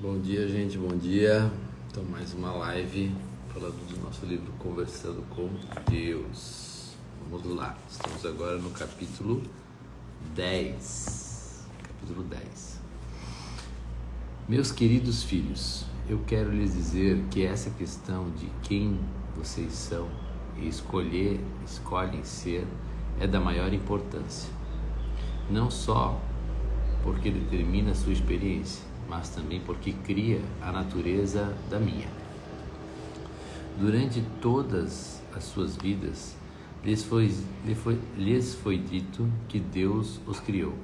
Bom dia, gente, bom dia. Então, mais uma live falando do nosso livro Conversando com Deus. Vamos lá, estamos agora no capítulo 10. Capítulo 10. Meus queridos filhos, eu quero lhes dizer que essa questão de quem vocês são e escolhem ser é da maior importância. Não só porque determina a sua experiência, mas também porque cria a natureza da minha. Durante todas as suas vidas, lhes foi dito que Deus os criou.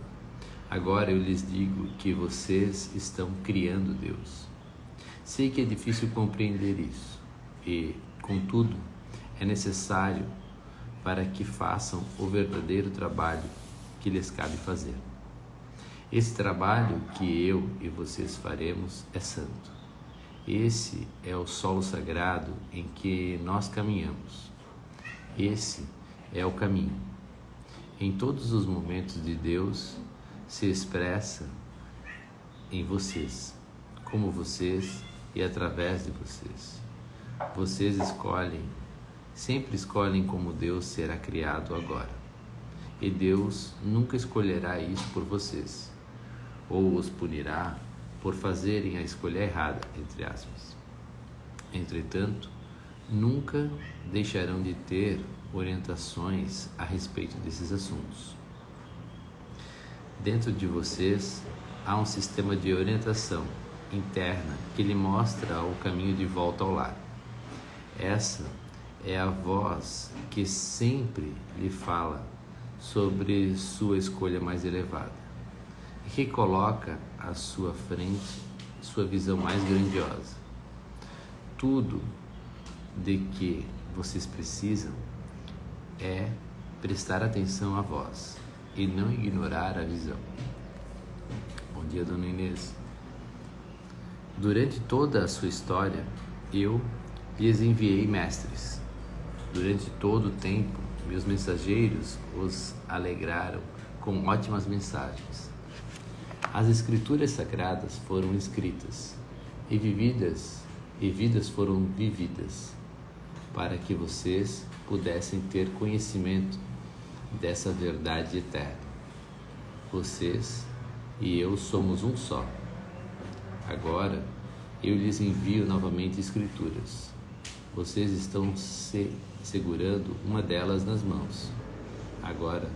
Agora eu lhes digo que vocês estão criando Deus. Sei que é difícil compreender isso e, contudo, é necessário para que façam o verdadeiro trabalho que lhes cabe fazer. Esse trabalho que eu e vocês faremos é santo. Esse é o solo sagrado em que nós caminhamos. Esse é o caminho. Em todos os momentos de Deus se expressa em vocês, como vocês e através de vocês. Vocês sempre escolhem como Deus será criado agora. E Deus nunca escolherá isso por vocês, ou os punirá por fazerem a escolha errada, entre aspas. Entretanto, nunca deixarão de ter orientações a respeito desses assuntos. Dentro de vocês há um sistema de orientação interna que lhe mostra o caminho de volta ao lar. Essa é a voz que sempre lhe fala sobre sua escolha mais elevada e que coloca à sua frente sua visão mais grandiosa. Tudo de que vocês precisam é prestar atenção à voz e não ignorar a visão. Bom dia, dona Inês. Durante toda a sua história, eu lhes enviei mestres. Durante todo o tempo, meus mensageiros os alegraram com ótimas mensagens. As escrituras sagradas foram escritas e vidas foram vividas para que vocês pudessem ter conhecimento dessa verdade eterna. Vocês e eu somos um só. Agora eu lhes envio novamente escrituras. Vocês estão segurando uma delas nas mãos. Agora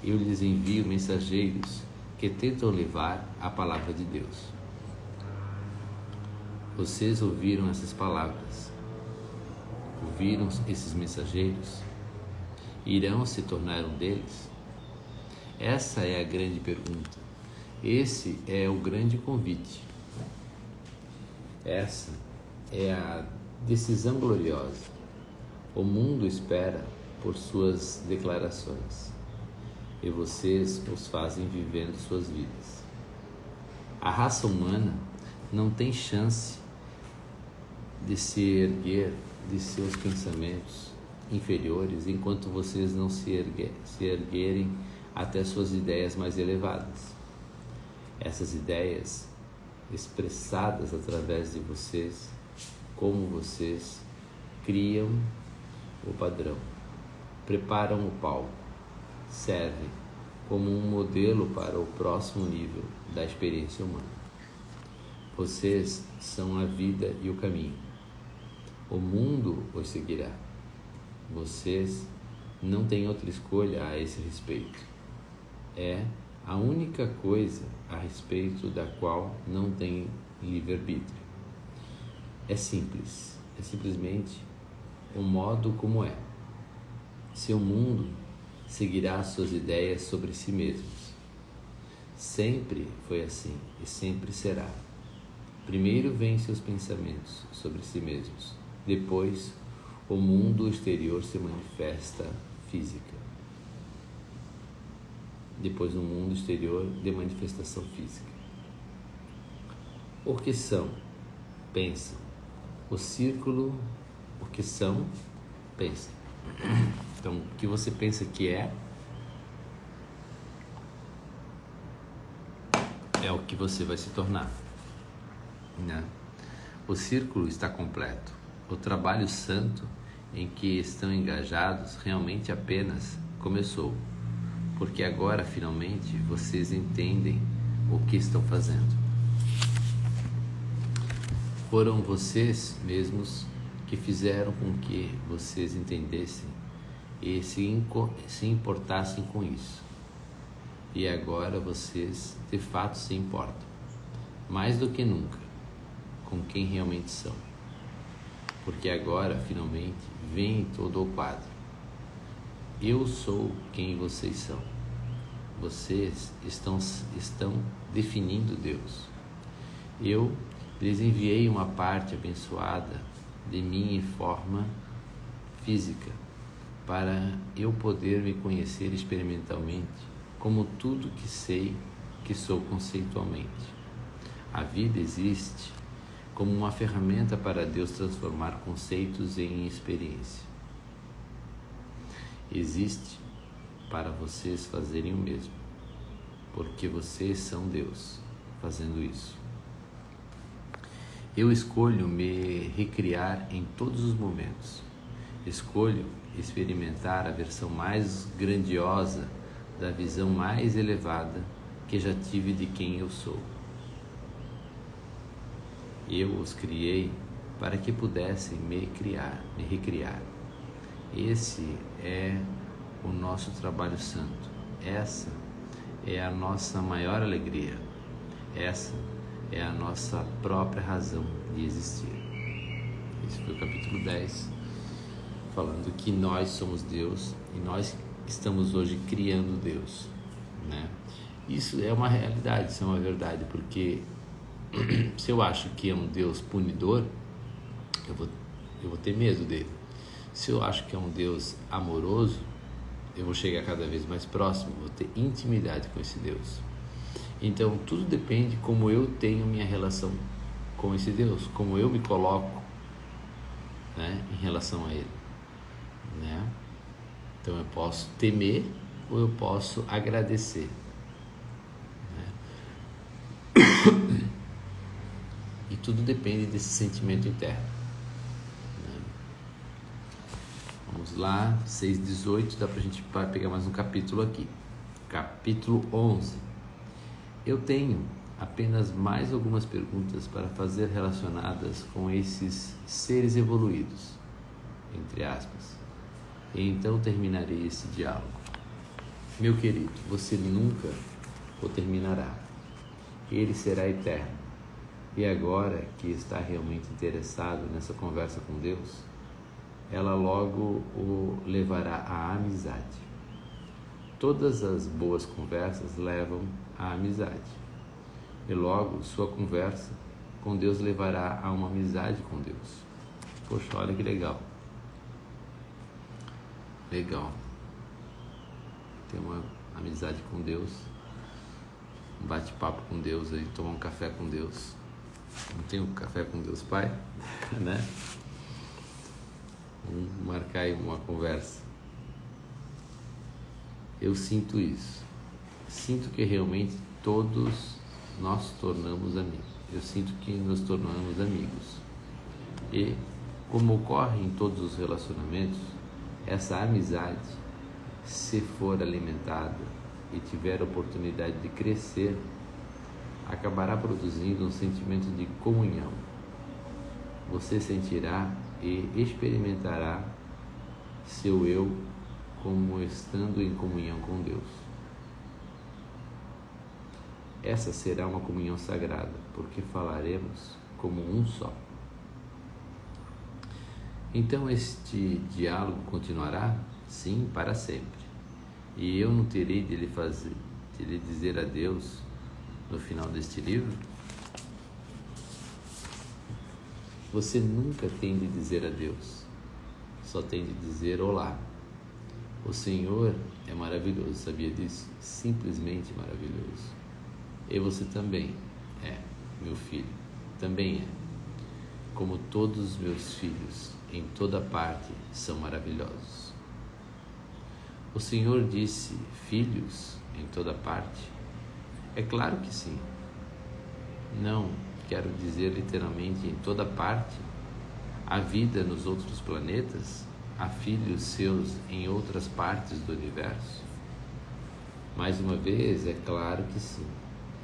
eu lhes envio mensageiros que tentam levar a palavra de Deus. Vocês ouviram essas palavras? Ouviram esses mensageiros? Irão se tornar um deles? Essa é a grande pergunta. Esse é o grande convite. Essa é a decisão gloriosa. O mundo espera por suas declarações e vocês os fazem vivendo suas vidas. A raça humana não tem chance de se erguer de seus pensamentos inferiores enquanto vocês não se erguerem até suas ideias mais elevadas. Essas ideias, expressadas através de vocês, como vocês criam o padrão, preparam o palco, servem como um modelo para o próximo nível da experiência humana. Vocês são a vida e o caminho. O mundo os seguirá. Vocês não têm outra escolha a esse respeito. É a única coisa a respeito da qual não tem livre-arbítrio. É simples, é simplesmente o modo como é. Seu mundo seguirá suas ideias sobre si mesmos. Sempre foi assim e sempre será. Primeiro vêm seus pensamentos sobre si mesmos. Depois, o mundo exterior se manifesta física. Depois, o mundo exterior de manifestação física. O que são? Pensam. O círculo, o que são? Pensam. Então, o que você pensa que é o que você vai se tornar. né? O círculo está completo. O trabalho santo em que estão engajados realmente apenas começou, porque agora finalmente vocês entendem o que estão fazendo. Foram vocês mesmos que fizeram com que vocês entendessem e se importassem com isso. E agora vocês de fato se importam, mais do que nunca, com quem realmente são. Porque agora finalmente vem todo o quadro. Eu sou quem vocês são. Vocês estão definindo Deus. Eu lhes enviei uma parte abençoada de mim em forma física, para eu poder me conhecer experimentalmente como tudo que sei que sou conceitualmente. A vida existe como uma ferramenta para Deus transformar conceitos em experiência. Existe para vocês fazerem o mesmo, porque vocês são Deus fazendo isso. Eu escolho me recriar em todos os momentos. Escolho experimentar a versão mais grandiosa da visão mais elevada que já tive de quem eu sou. Eu os criei para que pudessem me recriar. Esse é o nosso trabalho santo. Essa é a nossa maior alegria. Essa é a nossa própria razão de existir. Esse foi o capítulo 10, falando que nós somos Deus e nós estamos hoje criando Deus, né? Isso é uma realidade, isso é uma verdade, porque se eu acho que é um Deus punidor, eu vou ter medo dele. Se eu acho que é um Deus amoroso, eu vou chegar cada vez mais próximo, vou ter intimidade com esse Deus. Então tudo depende como eu tenho minha relação com esse Deus, como eu me coloco, né, em relação a ele, né? Então eu posso temer ou eu posso agradecer, né? E tudo depende desse sentimento interno, né? Vamos lá, 6:18, dá pra gente pegar mais um capítulo aqui. Capítulo 11. Eu tenho apenas mais algumas perguntas para fazer relacionadas com esses seres evoluídos, entre aspas, e então terminarei esse diálogo. Meu querido, você nunca o terminará. Ele será eterno. E agora que está realmente interessado nessa conversa com Deus, ela logo o levará à amizade. Todas as boas conversas levam à amizade. E logo sua conversa com Deus levará a uma amizade com Deus. Poxa, olha que legal. Legal. Ter uma amizade com Deus, um bate-papo com Deus, aí, tomar um café com Deus. Não tem um café com Deus Pai, né? Vamos marcar aí uma conversa. Eu sinto isso. Sinto que realmente todos nós tornamos amigos. Eu sinto que nos tornamos amigos. E, como ocorre em todos os relacionamentos, essa amizade, se for alimentada e tiver a oportunidade de crescer, acabará produzindo um sentimento de comunhão. Você sentirá e experimentará seu eu como estando em comunhão com Deus. Essa será uma comunhão sagrada, porque falaremos como um só. Então este diálogo continuará? Sim, para sempre. E eu não terei de lhe dizer adeus no final deste livro? Você nunca tem de dizer adeus, só tem de dizer olá. O Senhor é maravilhoso, sabia disso? Simplesmente maravilhoso. E você também é, meu filho, também é. Como todos os meus filhos, em toda parte, são maravilhosos. O Senhor disse, filhos, em toda parte? É claro que sim. Não, quero dizer literalmente em toda parte, há vida nos outros planetas? Há filhos seus em outras partes do universo? Mais uma vez, é claro que sim.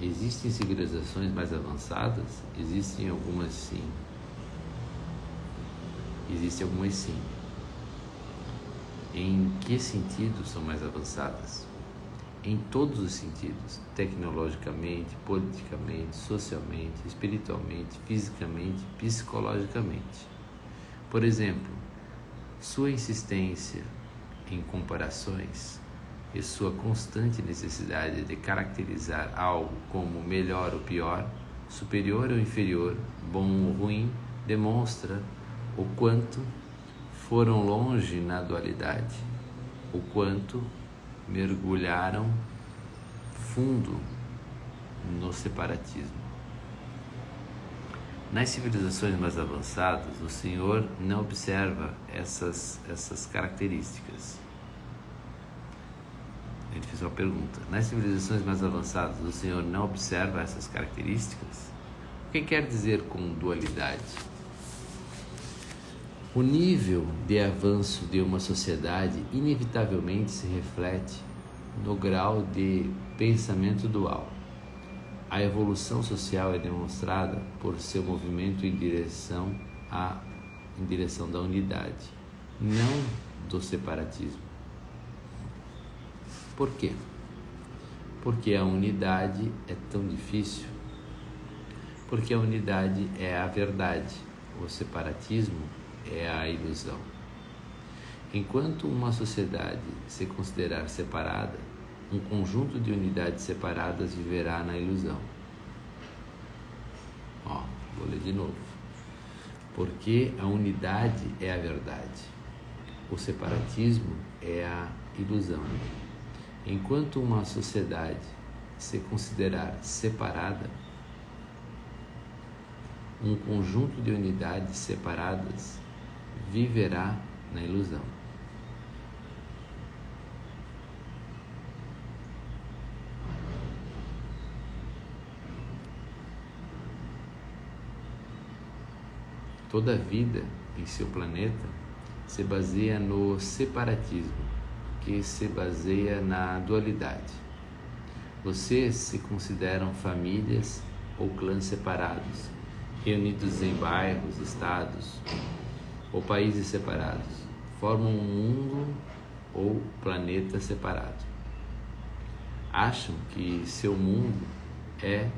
Existem civilizações mais avançadas? Existem algumas sim. Existem algumas sim. Em que sentido são mais avançadas? Em todos os sentidos, tecnologicamente, politicamente, socialmente, espiritualmente, fisicamente, psicologicamente. Por exemplo, sua insistência em comparações e sua constante necessidade de caracterizar algo como melhor ou pior, superior ou inferior, bom ou ruim, demonstra o quanto foram longe na dualidade, o quanto mergulharam fundo no separatismo. Nas civilizações mais avançadas, o Senhor não observa essas características. Ele fez uma pergunta. Nas civilizações mais avançadas, o Senhor não observa essas características? O que quer dizer com dualidade? O nível de avanço de uma sociedade inevitavelmente se reflete no grau de pensamento dual. A evolução social é demonstrada por seu movimento em direção da unidade, não do separatismo. Por quê? Porque a unidade é tão difícil? Porque a unidade é a verdade, o separatismo é a ilusão. Enquanto uma sociedade se considerar separada, um conjunto de unidades separadas viverá na ilusão. Vou ler de novo. Porque a unidade é a verdade, o separatismo é a ilusão. Enquanto uma sociedade se considerar separada, um conjunto de unidades separadas viverá na ilusão. Toda a vida em seu planeta se baseia no separatismo, que se baseia na dualidade. Vocês se consideram famílias ou clãs separados, reunidos em bairros, estados ou países separados, formam um mundo ou planeta separado. Acham que seu mundo é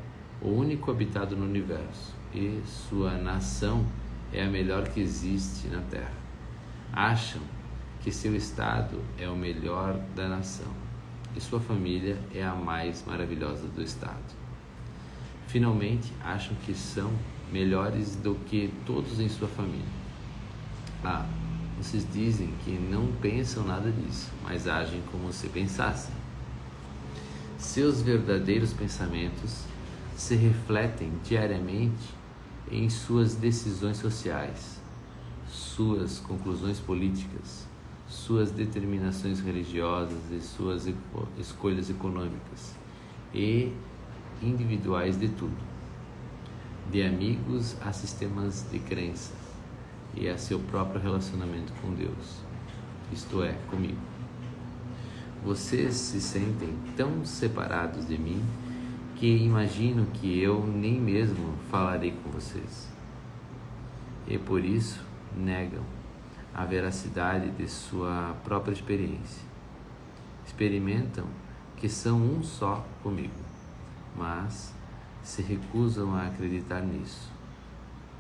o único habitado no universo e sua nação é a melhor que existe na Terra. Acham que seu estado é o melhor da nação e sua família é a mais maravilhosa do estado. Finalmente, acham que são melhores do que todos em sua família. Vocês dizem que não pensam nada disso, mas agem como se pensassem. Seus verdadeiros pensamentos se refletem diariamente em suas decisões sociais, suas conclusões políticas, suas determinações religiosas e suas escolhas econômicas e individuais de tudo, de amigos a sistemas de crença e a seu próprio relacionamento com Deus, isto é, comigo. Vocês se sentem tão separados de mim que imagino que eu nem mesmo falarei com vocês. E por isso negam a veracidade de sua própria experiência. Experimentam que são um só comigo, mas se recusam a acreditar nisso.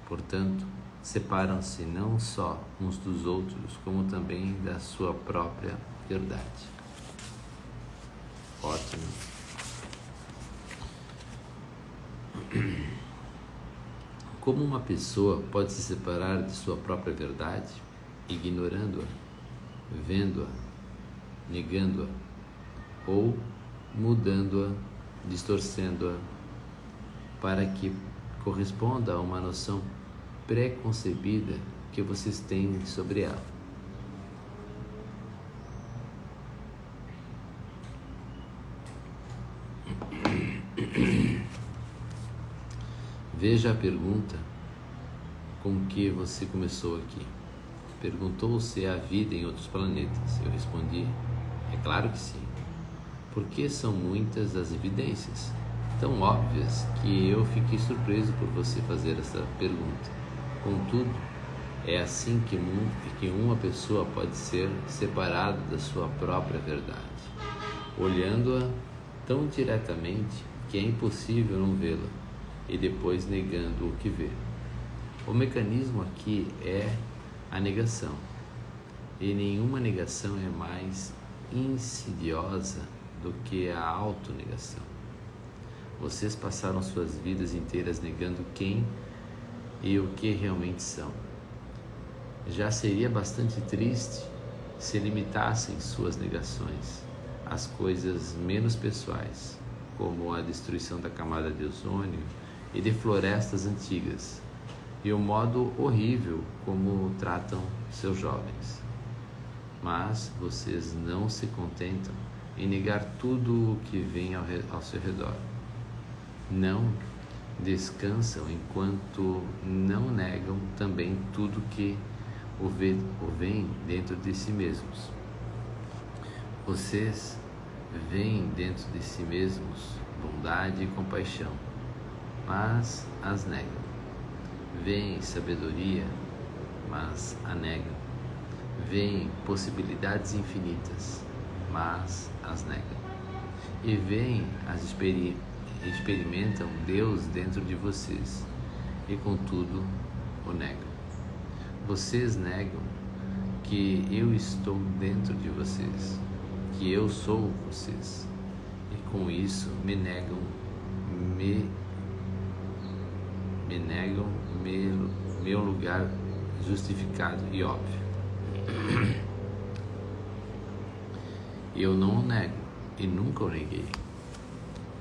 Portanto, separam-se não só uns dos outros, como também da sua própria verdade. Ótimo. Como uma pessoa pode se separar de sua própria verdade, ignorando-a, vendo-a, negando-a ou mudando-a, distorcendo-a, para que corresponda a uma noção pré-concebida que vocês têm sobre ela? Veja a pergunta com que você começou aqui. Perguntou se há vida em outros planetas. Eu respondi, é claro que sim. Porque são muitas as evidências, tão óbvias, que eu fiquei surpreso por você fazer essa pergunta. Contudo, é assim que uma pessoa pode ser separada da sua própria verdade, olhando-a tão diretamente que é impossível não vê-la e depois negando o que vê. O mecanismo aqui é a negação, e nenhuma negação é mais insidiosa do que a autonegação. Vocês passaram suas vidas inteiras negando quem e o que realmente são. Já seria bastante triste se limitassem suas negações às coisas menos pessoais, como a destruição da camada de ozônio e de florestas antigas, e o modo horrível como tratam seus jovens. Mas vocês não se contentam em negar tudo o que vem ao seu redor. Não descansam enquanto não negam também tudo que o vem dentro de si mesmos. Vocês veem dentro de si mesmos bondade e compaixão, mas as negam. Veem sabedoria, mas a negam. Veem possibilidades infinitas, mas as negam. E veem, experimentam Deus dentro de vocês, e contudo o negam. Vocês negam que eu estou dentro de vocês, que eu sou vocês, e com isso me negam meu lugar justificado e óbvio. Eu não o nego e nunca o neguei.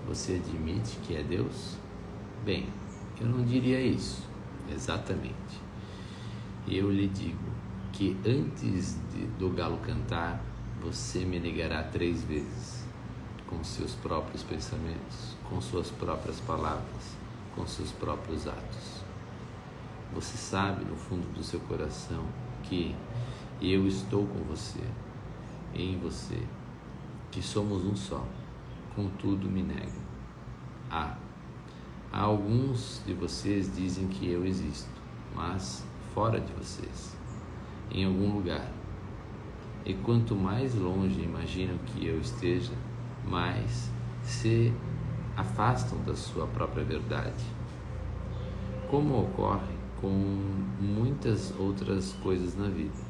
Você admite que é Deus? Bem, eu não diria isso exatamente. Eu lhe digo que antes do galo cantar, você me negará 3 vezes, com seus próprios pensamentos, com suas próprias palavras, com seus próprios atos. Você sabe no fundo do seu coração que eu estou com você, em você, que somos um só, contudo me negam. Alguns de vocês dizem que eu existo, mas fora de vocês, em algum lugar. E quanto mais longe imaginam que eu esteja, mais se afastam da sua própria verdade. Como ocorre com muitas outras coisas na vida,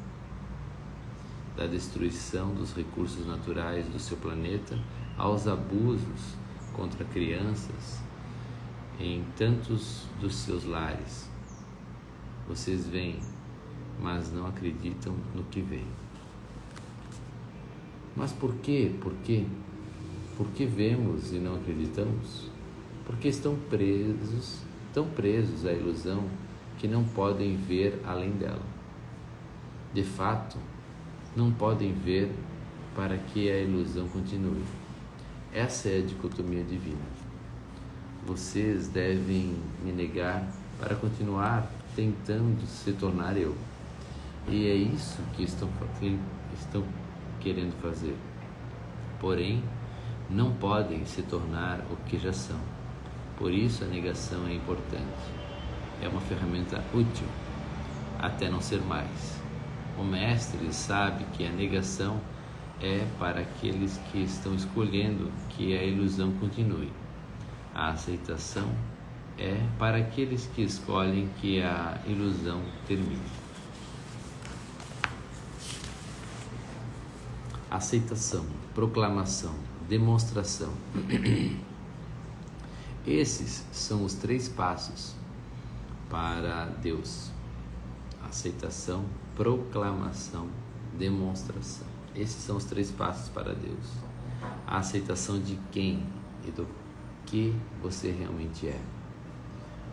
da destruição dos recursos naturais do seu planeta aos abusos contra crianças em tantos dos seus lares. Vocês veem, mas não acreditam no que veem. Mas por quê? Por quê? Por que vemos e não acreditamos? Porque estão presos à ilusão que não podem ver além dela. De fato, não podem ver para que a ilusão continue. Essa é a dicotomia divina. Vocês devem me negar para continuar tentando se tornar eu. E é isso que estão querendo fazer. Porém, não podem se tornar o que já são. Por isso a negação é importante. É uma ferramenta útil, até não ser mais. O mestre sabe que a negação é para aqueles que estão escolhendo que a ilusão continue. A aceitação é para aqueles que escolhem que a ilusão termine. Aceitação, proclamação, demonstração. Esses são os 3 passos para Deus: aceitação, proclamação, demonstração. Esses são os 3 passos para Deus. A aceitação de quem e do que você realmente é.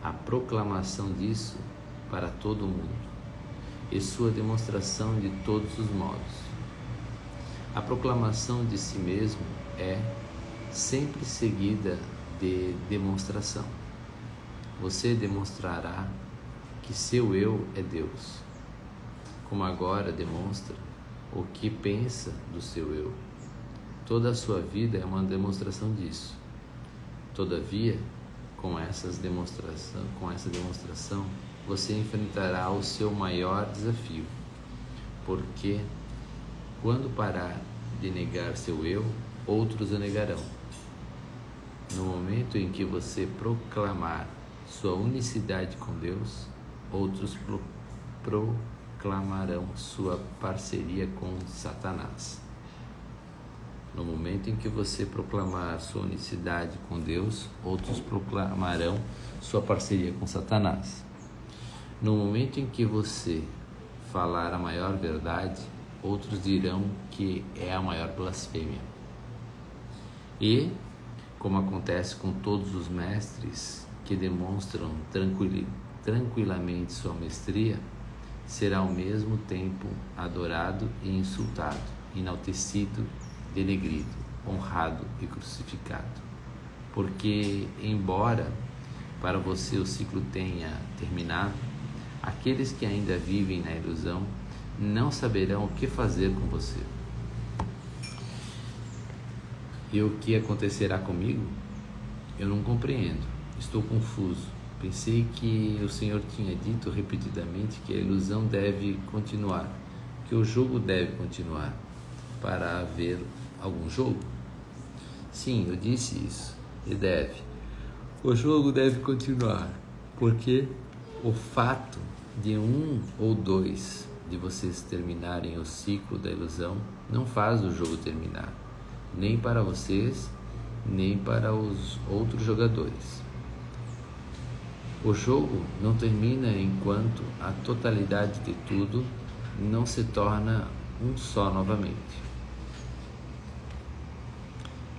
A proclamação disso para todo mundo e sua demonstração de todos os modos. A proclamação de si mesmo é sempre seguida de demonstração. você demonstrará que seu eu é Deus, como agora demonstra o que pensa do seu eu. Toda a sua vida é uma demonstração disso. Todavia, com essa demonstração, você enfrentará o seu maior desafio, porque quando parar de negar seu eu, outros o negarão. No momento em que você proclamar sua unicidade com Deus, outros proclamarão sua parceria com Satanás. No momento em que você proclamar sua unicidade com Deus, outros proclamarão sua parceria com Satanás. No momento em que você falar a maior verdade, outros dirão que é a maior blasfêmia. E, como acontece com todos os mestres que demonstram tranquilamente sua mestria, será ao mesmo tempo adorado e insultado, enaltecido, denegrido, honrado e crucificado. Porque, embora para você o ciclo tenha terminado, aqueles que ainda vivem na ilusão não saberão o que fazer com você. E o que acontecerá comigo? Eu não compreendo, estou confuso. Pensei que o Senhor tinha dito repetidamente que a ilusão deve continuar, que o jogo deve continuar, para haver algum jogo? Sim, eu disse isso, e deve. O jogo deve continuar, porque o fato de um ou dois de vocês terminarem o ciclo da ilusão não faz o jogo terminar, nem para vocês, nem para os outros jogadores. O jogo não termina enquanto a totalidade de tudo não se torna um só novamente.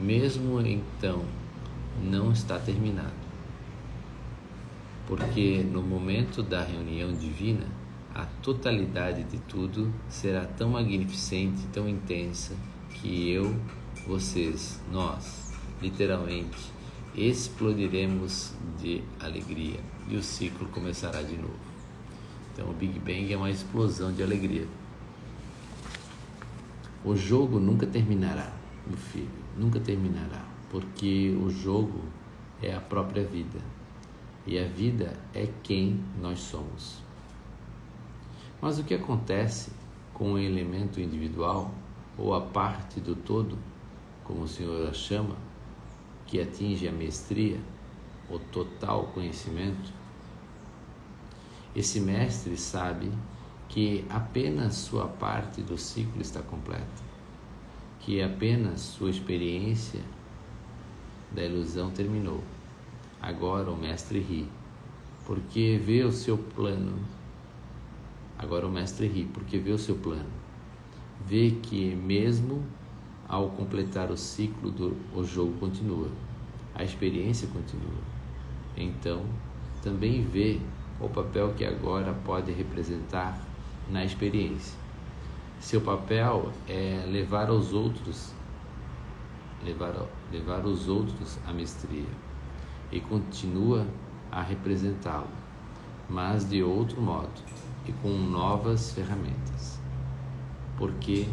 Mesmo então, não está terminado, porque no momento da reunião divina, a totalidade de tudo será tão magnificente, tão intensa, que eu, vocês, nós, literalmente, explodiremos de alegria e o ciclo começará de novo. Então o Big Bang é uma explosão de alegria. O jogo nunca terminará, meu filho, nunca terminará, porque o jogo é a própria vida e a vida é quem nós somos. Mas o que acontece com o elemento individual ou a parte do todo, como o Senhor a chama, que atinge a mestria, o total conhecimento? Esse mestre sabe que apenas sua parte do ciclo está completa, que apenas sua experiência da ilusão terminou. Agora o mestre ri, porque vê o seu plano. Agora o mestre ri, porque vê o seu plano. Vê que mesmo ao completar o ciclo, o jogo continua, a experiência continua. Então, também vê o papel que agora pode representar na experiência. Seu papel é levar os outros à mestria, e continua a representá-lo, mas de outro modo e com novas ferramentas, porque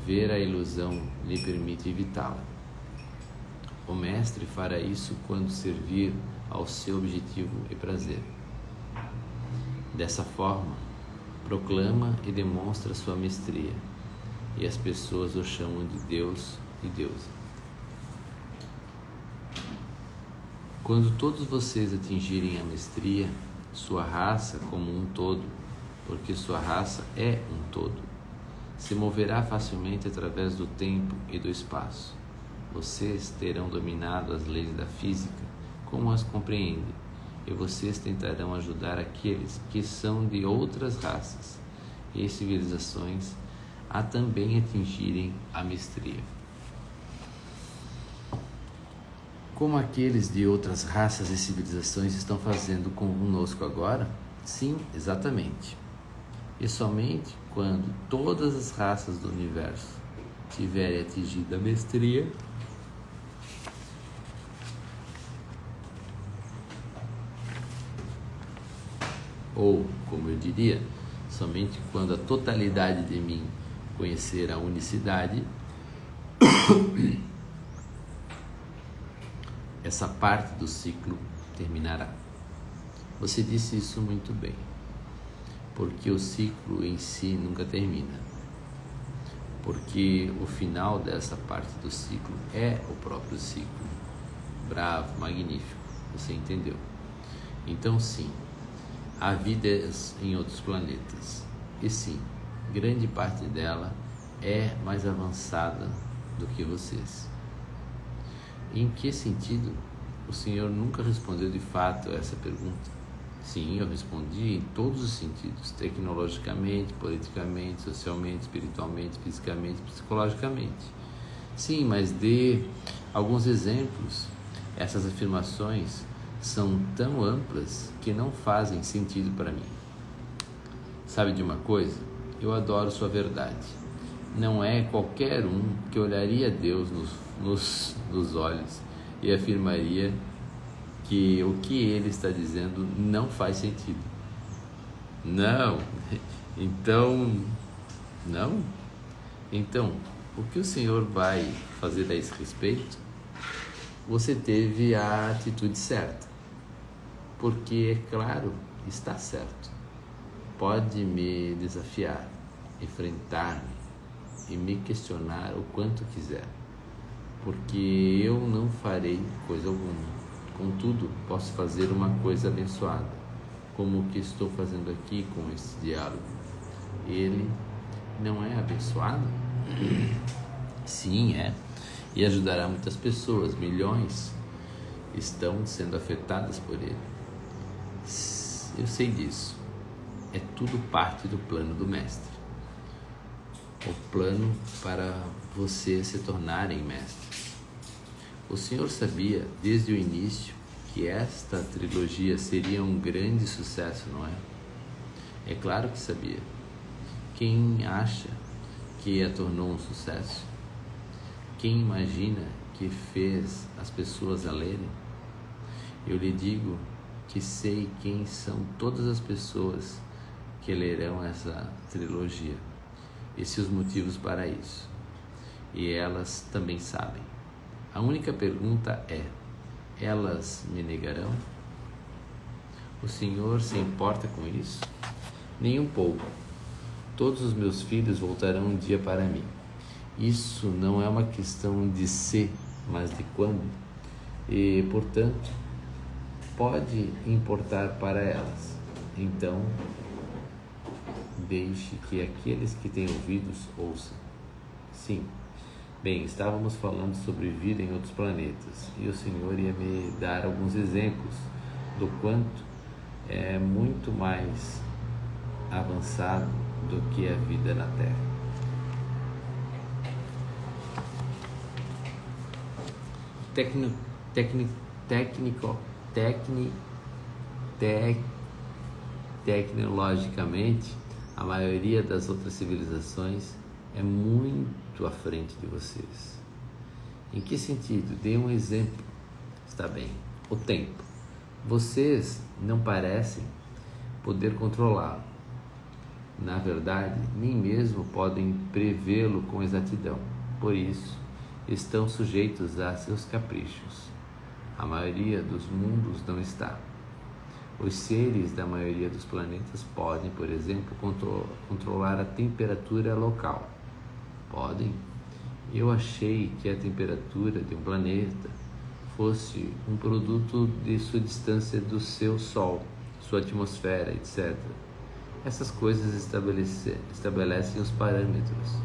ver a ilusão lhe permite evitá-la. O mestre fará isso quando servir ao seu objetivo e prazer. Dessa forma, proclama e demonstra sua mestria, e as pessoas o chamam de Deus e deusa. Quando todos vocês atingirem a mestria, sua raça como um todo, porque sua raça é um todo, se moverá facilmente através do tempo e do espaço. Vocês terão dominado as leis da física como as compreendem, e vocês tentarão ajudar aqueles que são de outras raças e civilizações a também atingirem a mestria. Como aqueles de outras raças e civilizações estão fazendo conosco agora? Sim, exatamente. E somente quando todas as raças do universo tiverem atingido a mestria, Ou, como eu diria, somente quando a totalidade de mim conhecer a unicidade, essa parte do ciclo terminará. Você disse isso muito bem, porque o ciclo em si nunca termina, porque o final dessa parte do ciclo é o próprio ciclo. Bravo, magnífico, você entendeu. Então sim, há vidas em outros planetas, e sim, grande parte dela é mais avançada do que vocês. Em que sentido? O senhor nunca respondeu de fato a essa pergunta. Sim, eu respondi em todos os sentidos, tecnologicamente, politicamente, socialmente, espiritualmente, fisicamente, psicologicamente. Sim, mas dê alguns exemplos. Essas afirmações são tão amplas que não fazem sentido para mim. Sabe de uma coisa? Eu adoro sua verdade. Não é qualquer um que olharia a Deus nos olhos e afirmaria que o que ele está dizendo não faz sentido. Não. Então, o que o Senhor vai fazer a esse respeito? Você teve a atitude certa, porque, é claro, está certo. Pode me desafiar, enfrentar-me e me questionar o quanto quiser, porque eu não farei coisa alguma. Contudo, posso fazer uma coisa abençoada, como o que estou fazendo aqui com esse diálogo. Ele não é abençoado? Sim, é. E ajudará muitas pessoas, milhões estão sendo afetadas por ele. Eu sei disso. É tudo parte do plano do Mestre. O plano para você se tornarem mestres. O Senhor sabia desde o início que esta trilogia seria um grande sucesso, não é? É claro que sabia. Quem acha que a tornou um sucesso? Quem imagina que fez as pessoas a lerem? Eu lhe digo que sei quem são todas as pessoas que lerão essa trilogia e seus motivos para isso. E elas também sabem. A única pergunta é: elas me negarão? O Senhor se importa com isso? Nem um pouco. Todos os meus filhos voltarão um dia para mim. Isso não é uma questão de se, mas de quando. E, portanto, pode importar para elas. Então, deixe que aqueles que têm ouvidos ouçam. Sim. Bem, estávamos falando sobre vida em outros planetas e o Senhor ia me dar alguns exemplos do quanto é muito mais avançado do que a vida na Terra. Tecnologicamente, a maioria das outras civilizações é muito à frente de vocês. Em que sentido? Dê um exemplo. Está bem. O tempo. Vocês não parecem poder controlá-lo. Na verdade, nem mesmo podem prevê-lo com exatidão. Por isso, estão sujeitos a seus caprichos. A maioria dos mundos não está. Os seres da maioria dos planetas podem, por exemplo, controlar a temperatura local. Podem. Eu achei que a temperatura de um planeta fosse um produto de sua distância do seu Sol, sua atmosfera, etc. Essas coisas estabelecem os parâmetros.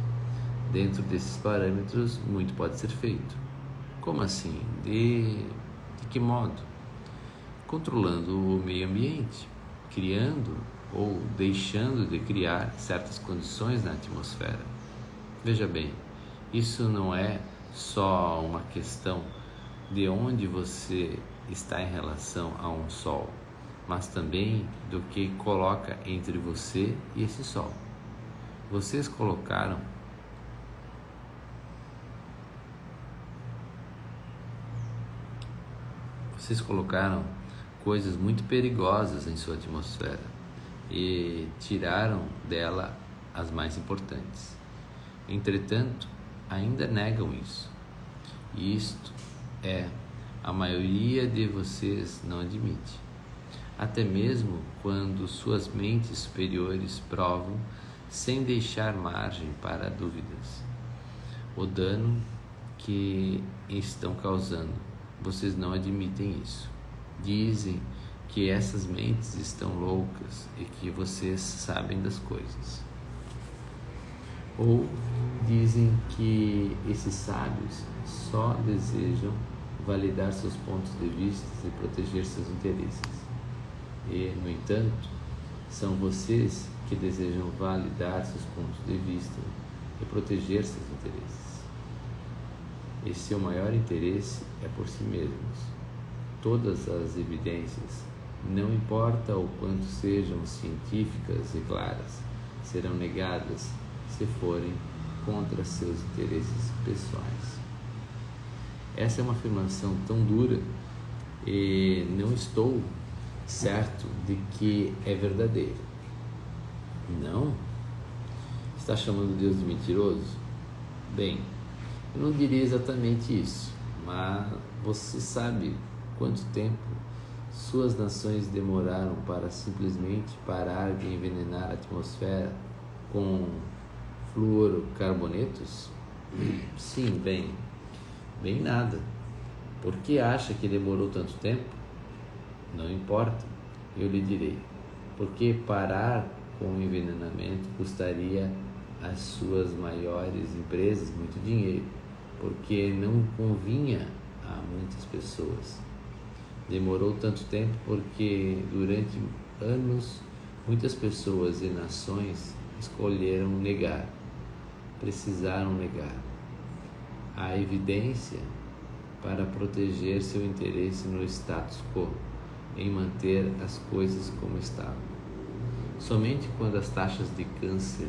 Dentro desses parâmetros, muito pode ser feito. Como assim? De que modo? Controlando o meio ambiente, criando ou deixando de criar certas condições na atmosfera. Veja bem, isso não é só uma questão de onde você está em relação a um Sol, mas também do que coloca entre você e esse Sol. Vocês colocaram coisas muito perigosas em sua atmosfera. e tiraram dela as mais importantes. Entretanto, ainda negam isso. E isto a maioria de vocês não admite. Até mesmo quando suas mentes superiores provam, sem deixar margem para dúvidas, o dano que estão causando. Vocês não admitem isso. Dizem que essas mentes estão loucas e que vocês sabem das coisas. Ou dizem que esses sábios só desejam validar seus pontos de vista e proteger seus interesses. E, no entanto, são vocês que desejam validar seus pontos de vista e proteger seus interesses. E seu maior interesse é por si mesmos. Todas as evidências, não importa o quanto sejam científicas e claras, serão negadas se forem contra seus interesses pessoais. Essa é uma afirmação tão dura e não estou certo de que é verdadeira. Não? Está chamando Deus de mentiroso? Bem, eu não diria exatamente isso, mas você sabe quanto tempo suas nações demoraram para simplesmente parar de envenenar a atmosfera com fluorocarbonetos? Sim, bem nada. Por que acha que demorou tanto tempo? Não importa, eu lhe direi. Porque parar com o envenenamento custaria às suas maiores empresas muito dinheiro, porque não convinha a muitas pessoas. Demorou tanto tempo porque durante anos muitas pessoas e nações escolheram negar, precisaram negar a evidência para proteger seu interesse no status quo, em manter as coisas como estavam. Somente quando as taxas de câncer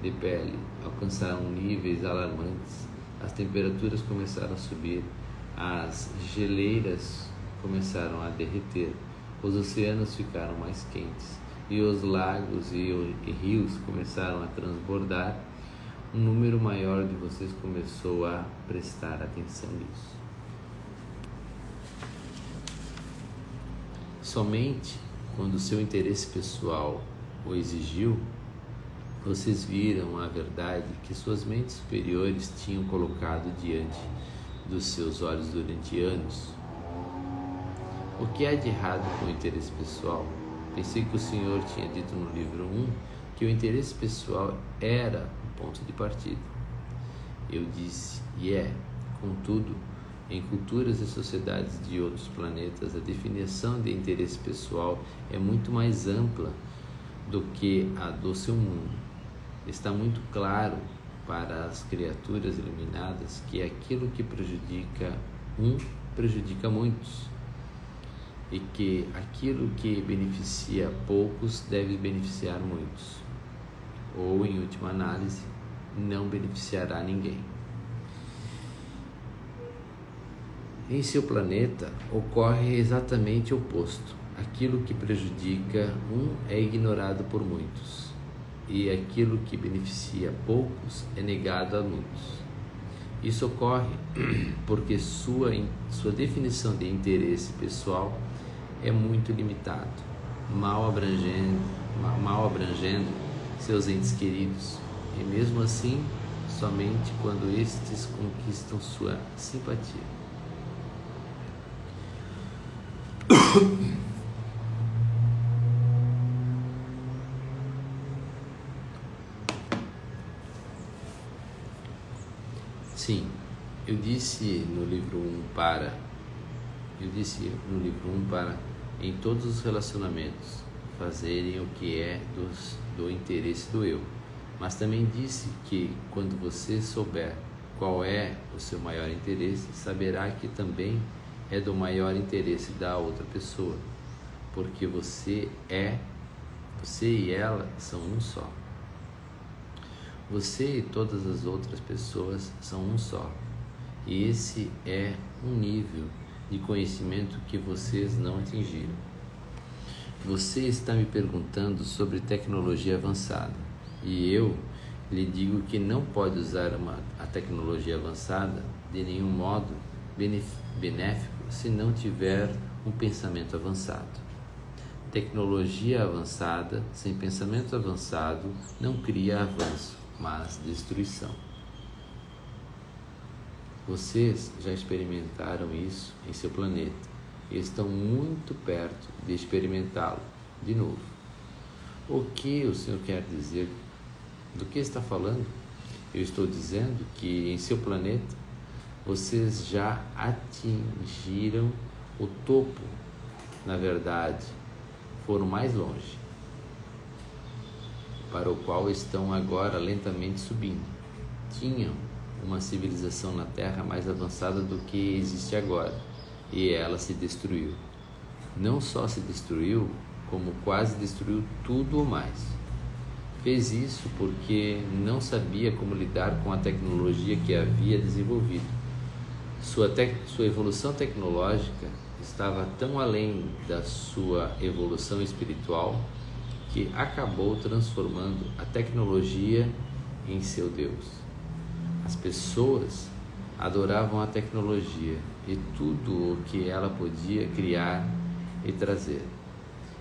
de pele alcançaram níveis alarmantes, as temperaturas começaram a subir, as geleiras começaram a derreter, os oceanos ficaram mais quentes e os lagos e rios começaram a transbordar, um número maior de vocês começou a prestar atenção nisso. Somente quando seu interesse pessoal o exigiu, vocês viram a verdade que suas mentes superiores tinham colocado diante dos seus olhos durante anos. O que há de errado com o interesse pessoal? Pensei que o Senhor tinha dito no livro 1 que o interesse pessoal era o ponto de partida. Eu disse, contudo, em culturas e sociedades de outros planetas, a definição de interesse pessoal é muito mais ampla do que a do seu mundo. Está muito claro para as criaturas iluminadas que aquilo que prejudica prejudica muitos, e que aquilo que beneficia poucos deve beneficiar muitos, ou, em última análise, não beneficiará ninguém. Em seu planeta ocorre exatamente o oposto. Aquilo que prejudica é ignorado por muitos, e aquilo que beneficia poucos é negado a muitos. Isso ocorre porque sua definição de interesse pessoal é muito limitado, mal abrangendo seus entes queridos, e mesmo assim, somente quando estes conquistam sua simpatia. Sim, eu disse no livro 1 para, em todos os relacionamentos, fazerem o que é do interesse do eu. Mas também disse que, quando você souber qual é o seu maior interesse, saberá que também é do maior interesse da outra pessoa, porque você e ela são um só. Você e todas as outras pessoas são um só, e esse é um nível de conhecimento que vocês não atingiram. Você está me perguntando sobre tecnologia avançada e eu lhe digo que não pode usar a tecnologia avançada de nenhum modo benéfico se não tiver um pensamento avançado. Tecnologia avançada sem pensamento avançado não cria avanço, mas destruição. Vocês já experimentaram isso em seu planeta e estão muito perto de experimentá-lo de novo. O que o Senhor quer dizer? Do que está falando? Eu estou dizendo que em seu planeta vocês já atingiram o topo. Na verdade, foram mais longe, para o qual estão agora lentamente subindo. Tinham uma civilização na Terra mais avançada do que existe agora, e ela se destruiu. Não só se destruiu, como quase destruiu tudo ou mais. Fez isso porque não sabia como lidar com a tecnologia que havia desenvolvido. Sua evolução tecnológica estava tão além da sua evolução espiritual que acabou transformando a tecnologia em seu Deus. As pessoas adoravam a tecnologia e tudo o que ela podia criar e trazer.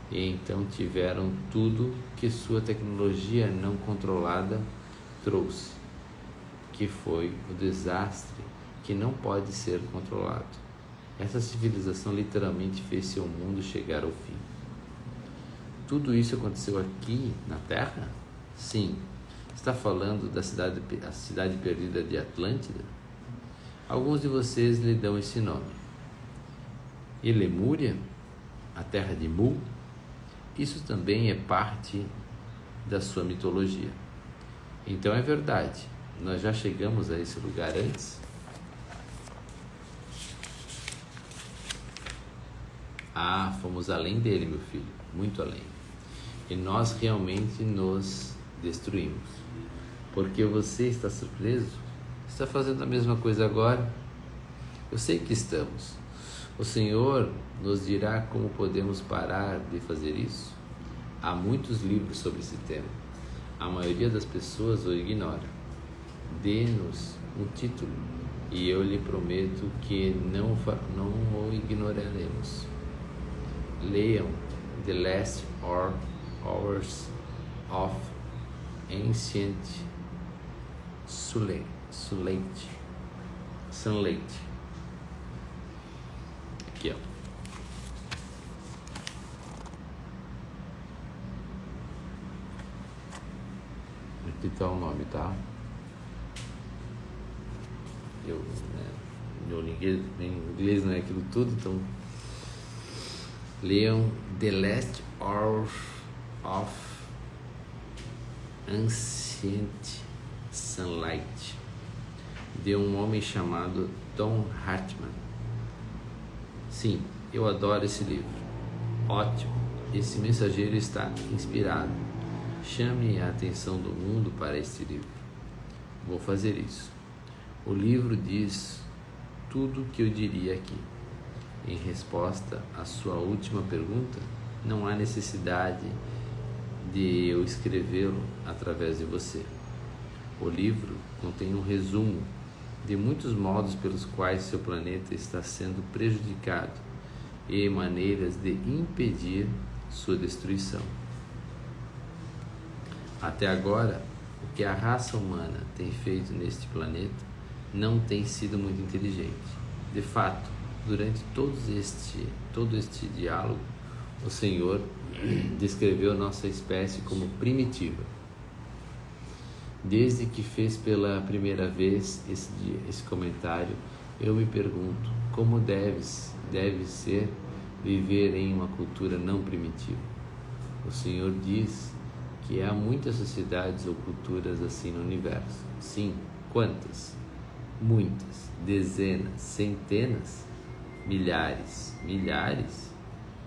E então tiveram tudo que sua tecnologia não controlada trouxe, que foi o desastre que não pode ser controlado. Essa civilização literalmente fez seu mundo chegar ao fim. Tudo isso aconteceu aqui na Terra? Sim. Está falando da cidade perdida de Atlântida? Alguns de vocês lhe dão esse nome. E Lemúria, a terra de Mu, isso também é parte da sua mitologia. Então é verdade, nós já chegamos a esse lugar antes. Fomos além dele, meu filho, muito além. E nós realmente nos destruímos. Porque você está surpreso? Está fazendo a mesma coisa agora? Eu sei que estamos. O Senhor nos dirá como podemos parar de fazer isso? Há muitos livros sobre esse tema. A maioria das pessoas o ignora. Dê-nos um título e eu lhe prometo que não o ignoraremos. Leiam The Last Hours of Ancient Sunlight. Aqui, ó. Aqui tá o nome, tá? Meu inglês não é aquilo tudo, então leiam The Last Hours of Ancient Sunlight, de um homem chamado Don Hartman. Sim, eu adoro esse livro. Ótimo, esse mensageiro está inspirado. Chame a atenção do mundo para este livro. Vou fazer isso. O livro diz tudo o que eu diria aqui. Em resposta à sua última pergunta, não há necessidade de eu escrevê-lo através de você. O livro contém um resumo de muitos modos pelos quais seu planeta está sendo prejudicado e maneiras de impedir sua destruição. Até agora, o que a raça humana tem feito neste planeta não tem sido muito inteligente. De fato, durante todo este diálogo, o Senhor descreveu nossa espécie como primitiva. Desde que fez pela primeira vez esse comentário, eu me pergunto como deve ser viver em uma cultura não primitiva. O Senhor diz que há muitas sociedades ou culturas assim no universo. Sim, quantas? Muitas, dezenas, centenas, milhares.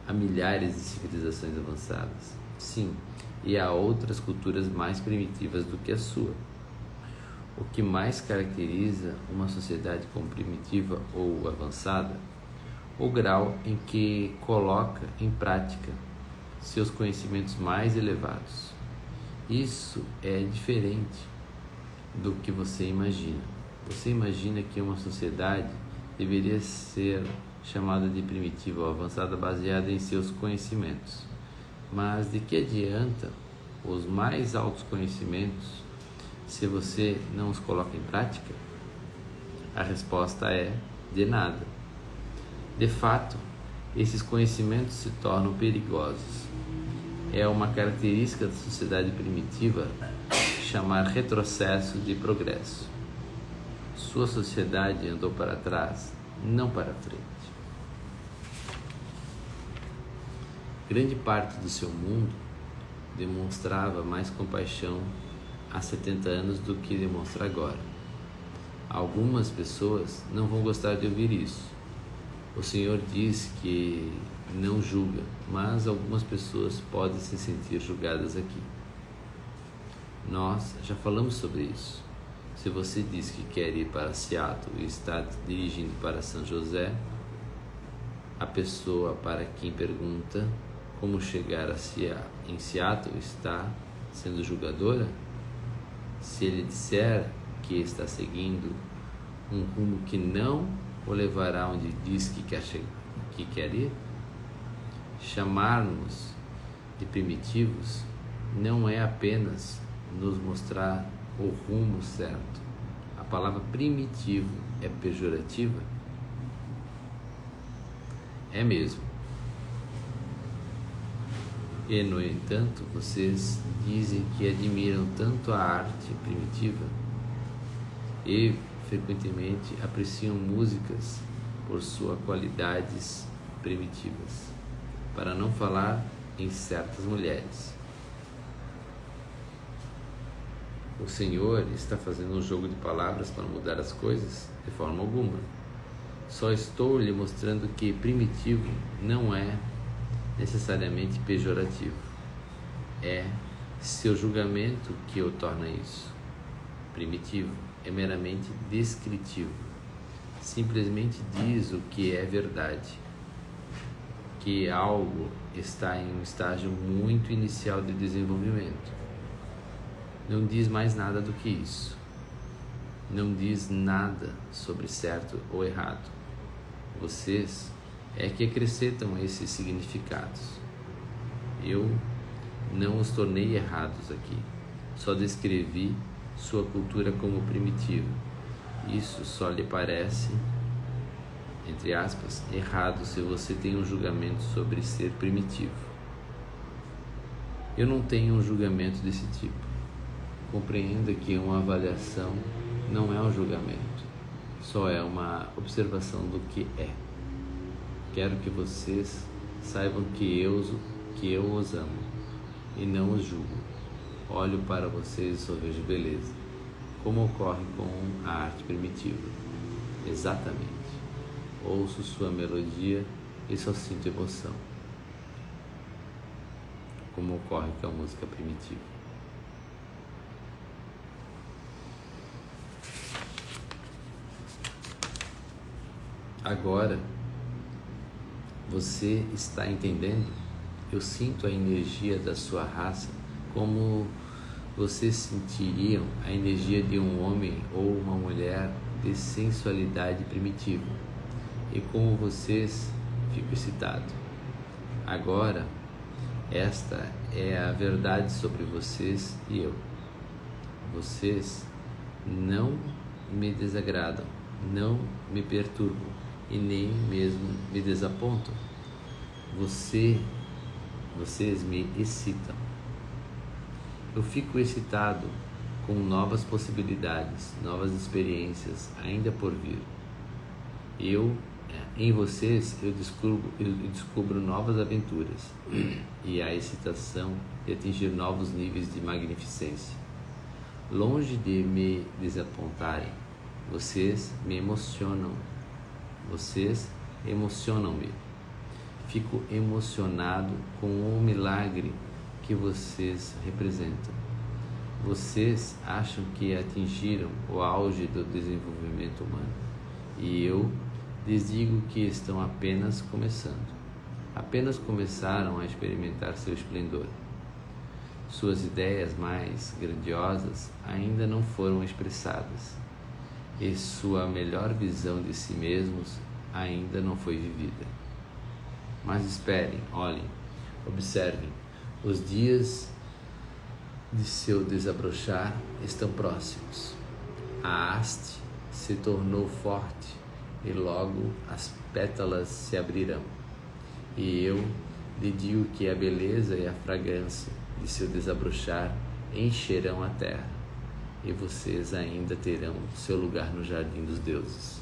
Há milhares de civilizações avançadas. Sim, e há outras culturas mais primitivas do que a sua. O que mais caracteriza uma sociedade como primitiva ou avançada? O grau em que coloca em prática seus conhecimentos mais elevados. Isso é diferente do que você imagina. Você imagina que uma sociedade deveria ser chamada de primitiva ou avançada baseada em seus conhecimentos. Mas de que adianta os mais altos conhecimentos se você não os coloca em prática? A resposta é de nada. De fato, esses conhecimentos se tornam perigosos. É uma característica da sociedade primitiva chamar retrocesso de progresso. Sua sociedade andou para trás, não para frente. Grande parte do seu mundo demonstrava mais compaixão há 70 anos do que demonstra agora. Algumas pessoas não vão gostar de ouvir isso. O Senhor diz que não julga, mas algumas pessoas podem se sentir julgadas aqui. Nós já falamos sobre isso. Se você diz que quer ir para Seattle e está dirigindo para São José, a pessoa para quem pergunta como chegar em Seattle está sendo julgadora? Se ele disser que está seguindo um rumo que não o levará onde diz que quer ir, chamar-nos de primitivos não é apenas nos mostrar o rumo certo. A palavra primitivo é pejorativa? É mesmo. E, no entanto, vocês dizem que admiram tanto a arte primitiva e, frequentemente, apreciam músicas por suas qualidades primitivas, para não falar em certas mulheres. O Senhor está fazendo um jogo de palavras para mudar as coisas? De forma alguma. Só estou lhe mostrando que primitivo não é necessariamente pejorativo. É seu julgamento que o torna isso. Primitivo é meramente descritivo. Simplesmente diz o que é verdade. Que algo está em um estágio muito inicial de desenvolvimento. Não diz mais nada do que isso. Não diz nada sobre certo ou errado. Vocês é que acrescentam esses significados. Eu não os tornei errados aqui. Só descrevi sua cultura como primitiva. Isso só lhe parece, entre aspas, errado se você tem um julgamento sobre ser primitivo. Eu não tenho um julgamento desse tipo. Compreenda que uma avaliação não é um julgamento, só é uma observação do que é. Quero que vocês saibam que eu os amo e não os julgo. Olho para vocês e só vejo beleza, como ocorre com a arte primitiva. Exatamente. Ouço sua melodia e só sinto emoção, como ocorre com a música primitiva. Agora, você está entendendo? Eu sinto a energia da sua raça como vocês sentiriam a energia de um homem ou uma mulher de sensualidade primitiva. E como vocês, fico excitado. Agora, esta é a verdade sobre vocês e eu. Vocês não me desagradam, não me perturbam e nem mesmo me desapontam. Vocês me excitam. Eu fico excitado com novas possibilidades, novas experiências ainda por vir. Em vocês, eu descubro novas aventuras e a excitação de atingir novos níveis de magnificência. Longe de me desapontarem, vocês me emocionam. Vocês emocionam-me. Fico emocionado com o milagre que vocês representam. Vocês acham que atingiram o auge do desenvolvimento humano e eu lhes digo que estão apenas começando. apenas começaram a experimentar seu esplendor. Suas ideias mais grandiosas ainda não foram expressadas, e sua melhor visão de si mesmos ainda não foi vivida. Mas esperem, olhem, observem, os dias de seu desabrochar estão próximos. A haste se tornou forte e logo as pétalas se abrirão. E eu lhe digo que a beleza e a fragrância de seu desabrochar encherão a terra, e vocês ainda terão seu lugar no jardim dos deuses.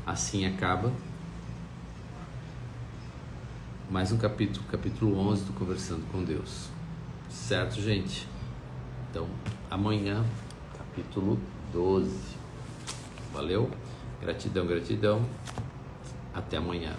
Assim acaba mais um capítulo, capítulo 11 do Conversando com Deus. Certo, gente? Então, amanhã, capítulo 12. Valeu? Gratidão, gratidão. Até amanhã.